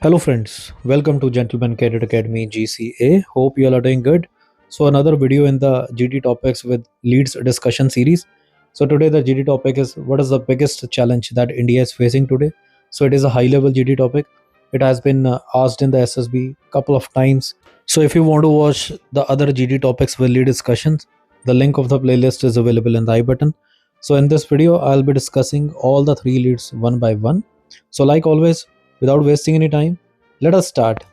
Hello, friends. Welcome to Gentleman Cadet Academy GCA. Hope you all are doing good. So, another video in the GD topics with leads discussion series. So, today the GD topic is what is the biggest challenge that India is facing today. So, it is a high level GD topic. It has been asked in the SSB couple of times. So, if you want to watch the other GD topics with lead discussions, the link of the playlist is available in the I button. So, in this video, I'll be discussing all the three leads one by one. So, like always, without wasting any time, let us start.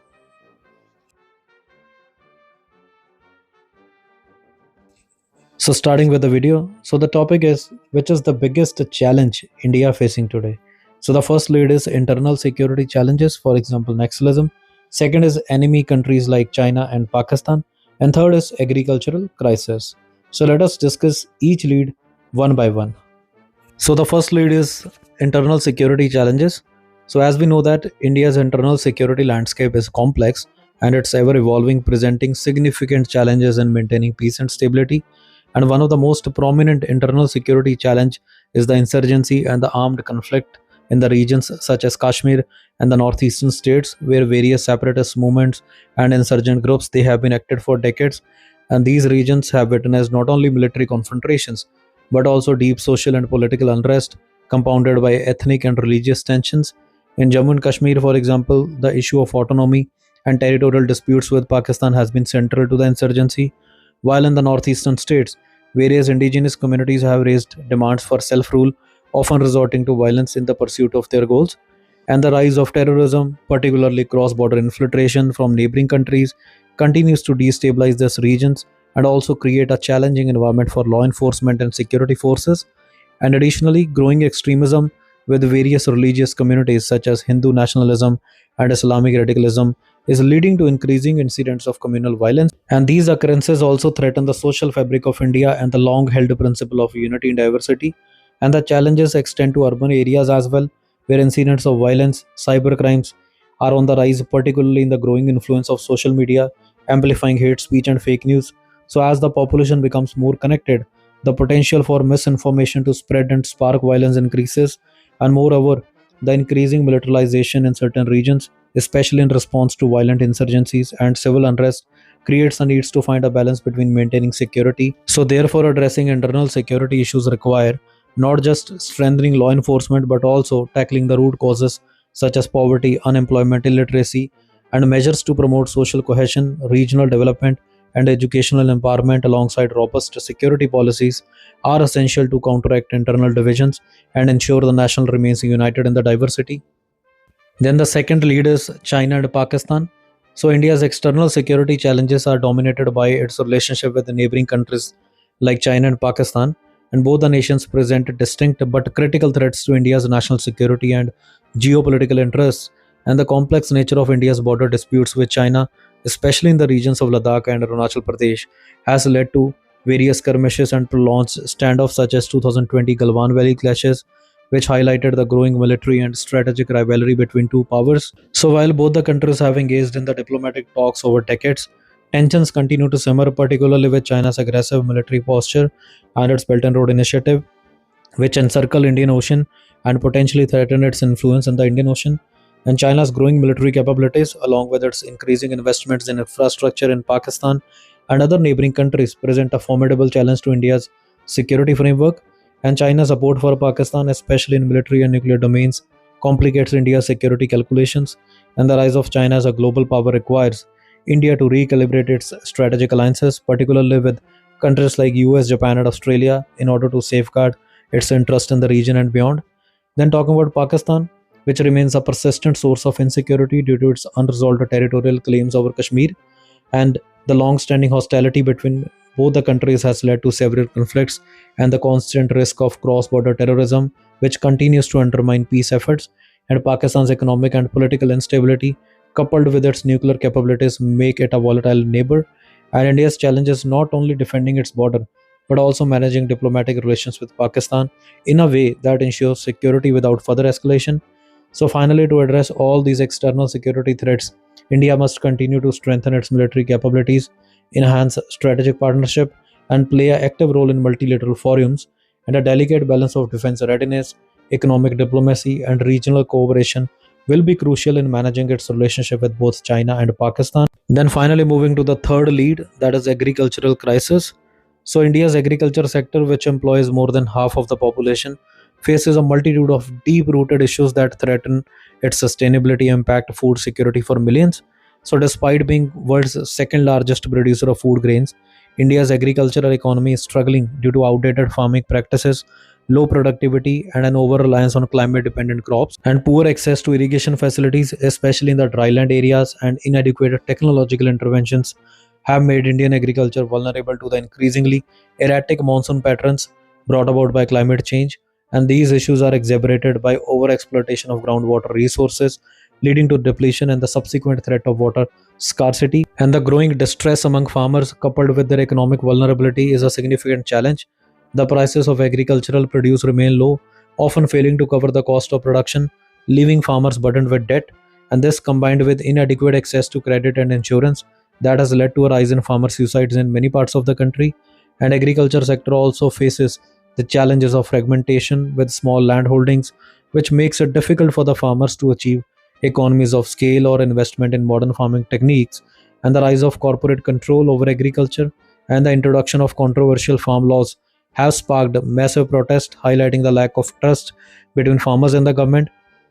So, starting with the video. So, the topic is which is the biggest challenge India facing today. So, the first lead is internal security challenges, for example, Naxalism. Second is enemy countries like China and Pakistan. And third is agricultural crisis. So, let us discuss each lead one by one. So the first lead is internal security challenges. So as we know that India's internal security landscape is complex and it's ever evolving, presenting significant challenges in maintaining peace and stability. And one of the most prominent internal security challenge is the insurgency and the armed conflict in the regions such as Kashmir and the northeastern states, where various separatist movements and insurgent groups they have been active for decades. And these regions have witnessed not only military confrontations but also deep social and political unrest compounded by ethnic and religious tensions. In Jammu and Kashmir, for example, the issue of autonomy and territorial disputes with Pakistan has been central to the insurgency, while in the northeastern states, various indigenous communities have raised demands for self rule, often resorting to violence in the pursuit of their goals. And the rise of terrorism, particularly cross border infiltration from neighboring countries, continues to destabilize these regions and also create a challenging environment for law enforcement and security forces. And additionally, growing extremism with various religious communities such as Hindu nationalism and Islamic radicalism is leading to increasing incidents of communal violence. And these occurrences also threaten the social fabric of India and the long held principle of unity in diversity. And the challenges extend to urban areas as well, where incidents of violence, cyber crimes are on the rise, particularly in the growing influence of social media, amplifying hate speech and fake news. So, as the population becomes more connected, the potential for misinformation to spread and spark violence increases, and moreover, the increasing militarization in certain regions, especially in response to violent insurgencies and civil unrest, creates a needs to find a balance between maintaining security. So, therefore, addressing internal security issues require not just strengthening law enforcement but also tackling the root causes such as poverty, unemployment, illiteracy, and measures to promote social cohesion, regional development, and educational empowerment alongside robust security policies are essential to counteract internal divisions and ensure the nation remains united in the diversity. Then the second lead is China and Pakistan. So India's external security challenges are dominated by its relationship with the neighboring countries like China and Pakistan, and both the nations present distinct but critical threats to India's national security and geopolitical interests. And the complex nature of India's border disputes with China, especially in the regions of Ladakh and Arunachal Pradesh, has led to various skirmishes and prolonged standoffs such as 2020 Galwan Valley clashes, which highlighted the growing military and strategic rivalry between two powers. So, while both the countries have engaged in the diplomatic talks over decades, tensions continue to simmer, particularly with China's aggressive military posture and its Belt and Road Initiative, which encircle Indian Ocean and potentially threaten its influence in the Indian Ocean. And China's growing military capabilities, along with its increasing investments in infrastructure in Pakistan and other neighboring countries, present a formidable challenge to India's security framework. And China's support for Pakistan, especially in military and nuclear domains, complicates India's security calculations. And the rise of China as a global power requires India to recalibrate its strategic alliances, particularly with countries like US, Japan, and Australia, in order to safeguard its interest in the region and beyond. Then, talking about Pakistan, which remains a persistent source of insecurity due to its unresolved territorial claims over Kashmir, and the long standing hostility between both the countries has led to several conflicts and the constant risk of cross border terrorism, which continues to undermine peace efforts. And Pakistan's economic and political instability, coupled with its nuclear capabilities, make it a volatile neighbor. And India's challenge is not only defending its border but also managing diplomatic relations with Pakistan in a way that ensures security without further escalation. So, finally, to address all these external security threats, India must continue to strengthen its military capabilities, enhance strategic partnership, and play an active role in multilateral forums. And a delicate balance of defense readiness, economic diplomacy, and regional cooperation will be crucial in managing its relationship with both China and Pakistan. Then finally moving to the third lead, that is agricultural crisis. So India's agriculture sector, which employs more than half of the population, faces a multitude of deep-rooted issues that threaten its sustainability, impact food security for millions. So despite being world's second largest producer of food grains, India's agricultural economy is struggling due to outdated farming practices, low productivity, and an over reliance on climate dependent crops, and poor access to irrigation facilities, especially in the dryland areas, and inadequate technological interventions have made Indian agriculture vulnerable to the increasingly erratic monsoon patterns brought about by climate change. And these issues are exacerbated by overexploitation of groundwater resources, leading to depletion and the subsequent threat of water scarcity. And the growing distress among farmers, coupled with their economic vulnerability, is a significant challenge. The prices of agricultural produce remain low, often failing to cover the cost of production, leaving farmers burdened with debt. And this, combined with inadequate access to credit and insurance, that has led to a rise in farmer suicides in many parts of the country. And agriculture sector also faces the challenges of fragmentation with small land holdings, which makes it difficult for the farmers to achieve economies of scale or investment in modern farming techniques. And the rise of corporate control over agriculture and the introduction of controversial farm laws have sparked massive protest, highlighting the lack of trust between farmers and the government.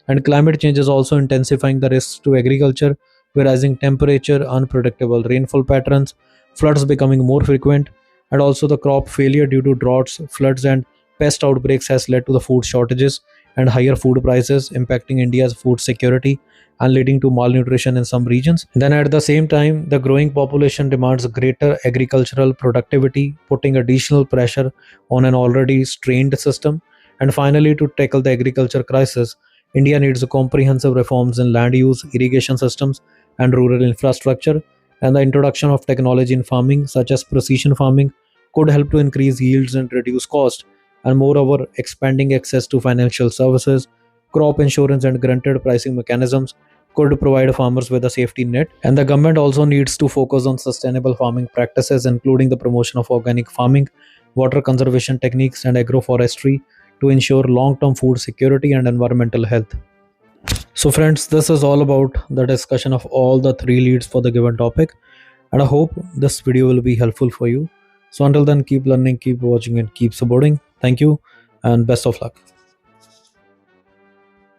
And climate change is also intensifying the risks to agriculture, with rising temperature, unpredictable rainfall patterns, floods becoming more frequent, and also the crop failure due to droughts, floods, and pest outbreaks has led to the food shortages and higher food prices, impacting India's food security and leading to malnutrition in some regions. Then, at the same time, the growing population demands greater agricultural productivity, putting additional pressure on an already strained system. And finally, to tackle the agriculture crisis, India needs comprehensive reforms in land use, irrigation systems, and rural infrastructure. And the introduction of technology in farming, such as precision farming, could help to increase yields and reduce cost. And moreover, expanding access to financial services, crop insurance, and granted pricing mechanisms could provide farmers with a safety net. And the government also needs to focus on sustainable farming practices, including the promotion of organic farming, water conservation techniques, and agroforestry to ensure long term food security and environmental health. So, friends, this is all about the discussion of all the three leads for the given topic, and I hope this video will be helpful for you. So, until then, keep learning, keep watching, and keep supporting. Thank you, and best of luck.